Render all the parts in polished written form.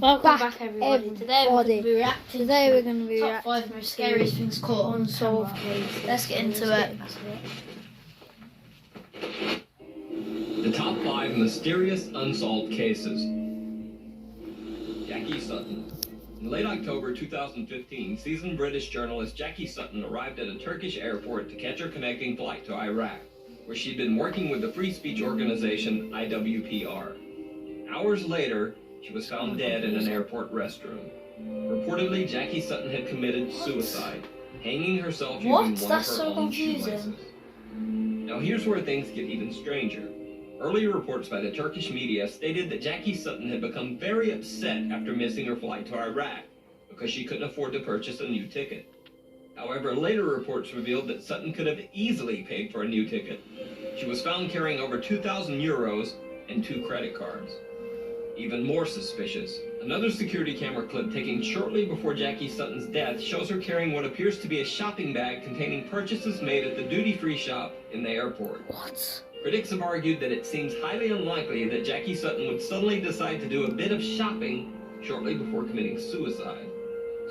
Welcome back everybody. Today we're going to be reacting to top 5 most scariest things caught on camera. Let's get into it. The top 5 mysterious unsolved cases. Jackie Sutton. In late October 2015, seasoned British journalist Jackie Sutton arrived at a Turkish airport to catch her connecting flight to Iraq, where she'd been working with the free speech organization IWPR. Hours later, she was found dead in an airport restroom. Reportedly, Jackie Sutton had committed suicide, hanging herself using one of her own shoelaces. Now here's where things get even stranger. Earlier reports by the Turkish media stated that Jackie Sutton had become very upset after missing her flight to Iraq because she couldn't afford to purchase a new ticket. However, later reports revealed that Sutton could have easily paid for a new ticket. She was found carrying over 2,000 euros and 2 credit cards. Even more suspicious, another security camera clip taken shortly before Jackie Sutton's death shows her carrying what appears to be a shopping bag containing purchases made at the duty-free shop in the airport. What? Critics have argued that it seems highly unlikely that Jackie Sutton would suddenly decide to do a bit of shopping shortly before committing suicide.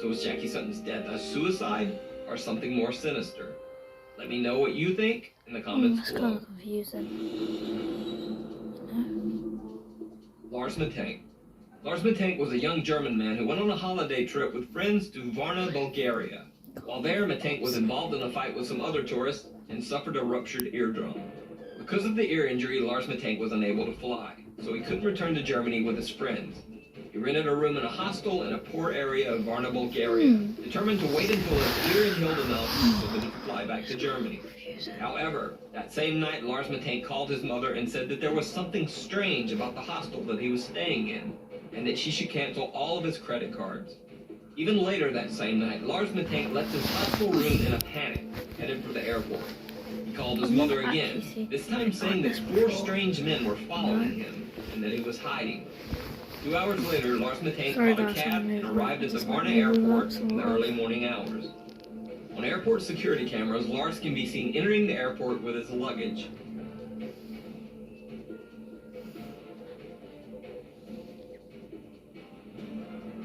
So was Jackie Sutton's death a suicide or something more sinister? Let me know what you think in the comments below. That's kind of confusing. Lars Mittank. Lars Mittank was a young German man who went on a holiday trip with friends to Varna, Bulgaria. While there, Mittank was involved in a fight with some other tourists and suffered a ruptured eardrum. Because of the ear injury, Lars Mittank was unable to fly, so he couldn't return to Germany with his friends. He rented a room in a hostel in a poor area of Varna, Bulgaria, determined to wait until his ear had healed enough so that he could fly back to Germany. However, that same night, Lars Mittank called his mother and said that there was something strange about the hostel that he was staying in, and that she should cancel all of his credit cards. Even later that same night, Lars Mittank left his hostel room in a panic, headed for the airport. He called his mother again, this time saying that 4 strange men were following him, and that he was hiding. 2 hours later, Lars Mittank caught a cab and arrived at the Varna airport in the early morning hours. On airport security cameras, Lars can be seen entering the airport with his luggage.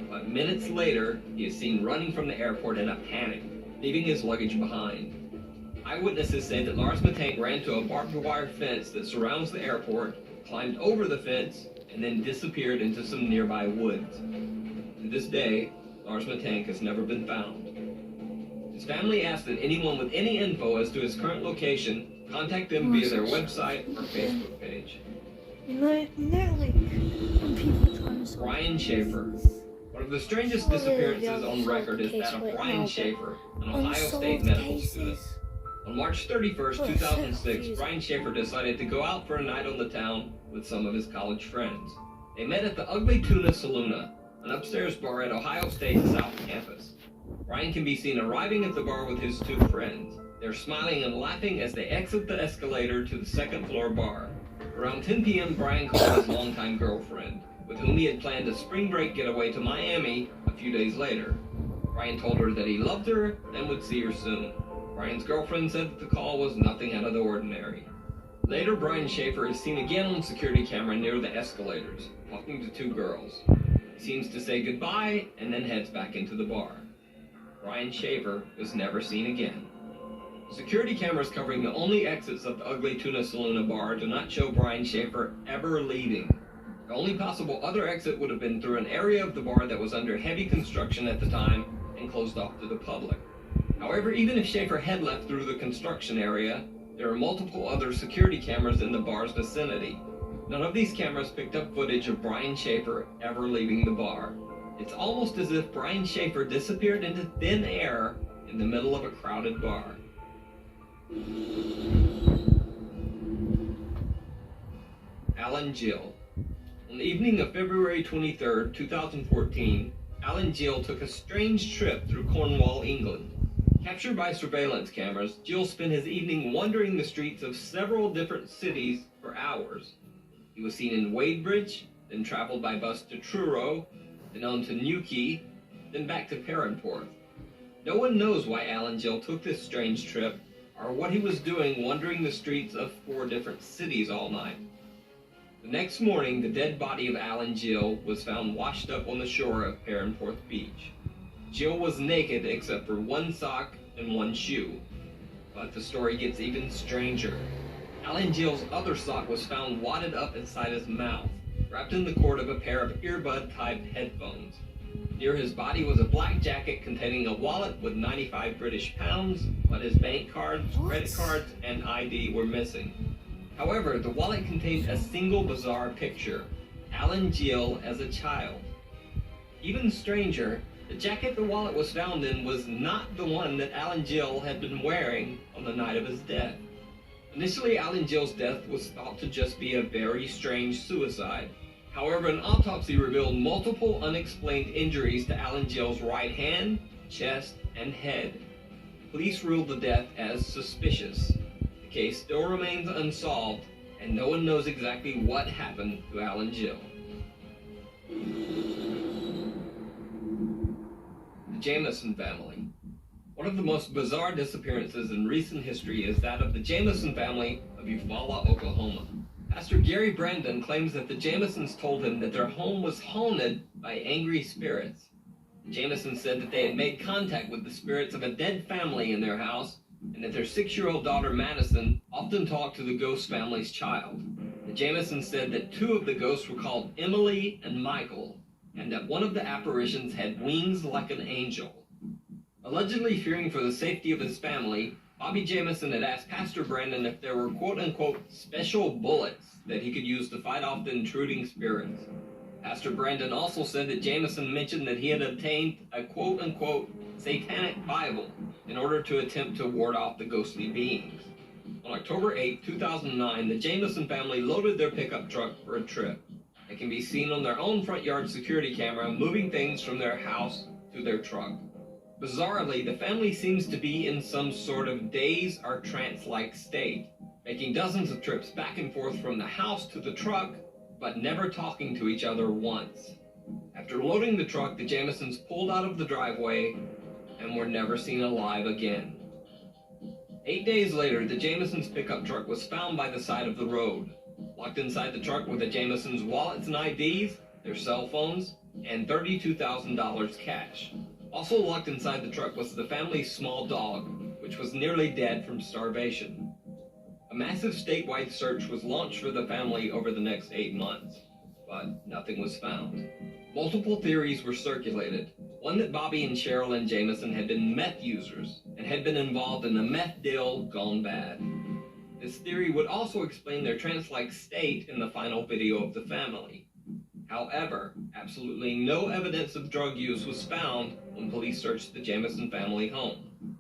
But minutes later, he is seen running from the airport in a panic, leaving his luggage behind. Eyewitnesses say that Lars Mittank ran to a barbed wire fence that surrounds the airport, climbed over the fence, and then disappeared into some nearby woods. To this day, Lars Mittank has never been found. His family asks that anyone with any info as to his current location contact them via their website or Facebook page. Brian Schaefer. One of the strangest disappearances on record is that of Brian Schaefer, an Ohio State medical student. On March 31st, 2006, Brian Schaefer decided to go out for a night on the town with some of his college friends. They met at the Ugly Tuna Saloon, an upstairs bar at Ohio State's South Campus. Brian can be seen arriving at the bar with his 2 friends. They're smiling and laughing as they exit the escalator to the second-floor bar. Around 10 p.m., Brian called his longtime girlfriend, with whom he had planned a spring break getaway to Miami a few days later. Brian told her that he loved her and would see her soon. Brian's girlfriend said that the call was nothing out of the ordinary. Later, Brian Schaefer is seen again on security camera near the escalators, talking to 2 girls. He seems to say goodbye and then heads back into the bar. Brian Schaefer was never seen again. Security cameras covering the only exits of the Ugly Tuna Saloon bar do not show Brian Schaefer ever leaving. The only possible other exit would have been through an area of the bar that was under heavy construction at the time and closed off to the public. However, even if Schaefer had left through the construction area, there are multiple other security cameras in the bar's vicinity. None of these cameras picked up footage of Brian Schaefer ever leaving the bar. It's almost as if Brian Schaefer disappeared into thin air in the middle of a crowded bar. Alan Gill. On the evening of February 23, 2014, Alan Gill took a strange trip through Cornwall, England. Captured by surveillance cameras, Gill spent his evening wandering the streets of several different cities for hours. He was seen in Wadebridge, then traveled by bus to Truro, then on to Newquay, then back to Perranporth. No one knows why Alan Gill took this strange trip, or what he was doing wandering the streets of 4 different cities all night. The next morning, the dead body of Alan Gill was found washed up on the shore of Perranporth Beach. Gill was naked except for one sock and one shoe. But the story gets even stranger. Alan Gill's other sock was found wadded up inside his mouth, wrapped in the cord of a pair of earbud-type headphones. Near his body was a black jacket containing a wallet with 95 British pounds, but his bank cards, credit cards, and ID were missing. However, the wallet contained a single bizarre picture: Alan Gill as a child. Even stranger, the jacket the wallet was found in was not the one that Alan Gill had been wearing on the night of his death. Initially, Alan Gill's death was thought to just be a very strange suicide. However, an autopsy revealed multiple unexplained injuries to Alan Gill's right hand, chest, and head. Police ruled the death as suspicious. The case still remains unsolved, and no one knows exactly what happened to Alan Gill. The Jamison family. One of the most bizarre disappearances in recent history is that of the Jamison family of Eufaula, Oklahoma. Pastor Gary Brandon claims that the Jamisons told him that their home was haunted by angry spirits. The Jamisons said that they had made contact with the spirits of a dead family in their house, and that their 6-year-old daughter Madison often talked to the ghost family's child. The Jamisons said that 2 of the ghosts were called Emily and Michael, and that one of the apparitions had wings like an angel. Allegedly fearing for the safety of his family, Bobby Jamison had asked Pastor Brandon if there were quote-unquote special bullets that he could use to fight off the intruding spirits. Pastor Brandon also said that Jamison mentioned that he had obtained a quote-unquote satanic Bible in order to attempt to ward off the ghostly beings. On October 8, 2009, the Jamison family loaded their pickup truck for a trip. It can be seen on their own front yard security camera moving things from their house to their truck. Bizarrely, the family seems to be in some sort of daze or trance-like state, making dozens of trips back and forth from the house to the truck, but never talking to each other once. After loading the truck, the Jamisons pulled out of the driveway and were never seen alive again. 8 days later, the Jamisons' pickup truck was found by the side of the road. Locked inside the truck were the Jamisons' wallets and IDs, their cell phones, and $32,000 cash. Also locked inside the truck was the family's small dog, which was nearly dead from starvation. A massive statewide search was launched for the family over the next 8 months, but nothing was found. Multiple theories were circulated. One that Bobby and Sherilyn Jamison had been meth users and had been involved in a meth deal gone bad. This theory would also explain their trance-like state in the final video of the family. However, absolutely no evidence of drug use was found when police searched the Jamison family home.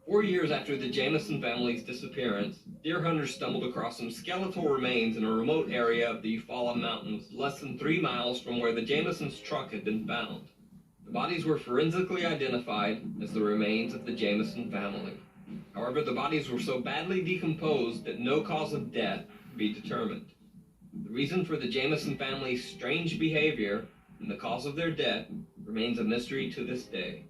4 years after the Jamison family's disappearance, deer hunters stumbled across some skeletal remains in a remote area of the Eufaula Mountains, less than 3 miles from where the Jamisons' truck had been found. The bodies were forensically identified as the remains of the Jamison family. However, the bodies were so badly decomposed that no cause of death could be determined. The reason for the Jamison family's strange behavior and the cause of their death remains a mystery to this day.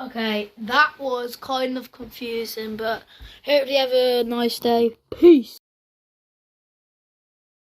Okay, that was kind of confusing, but hope you have a nice day. Peace.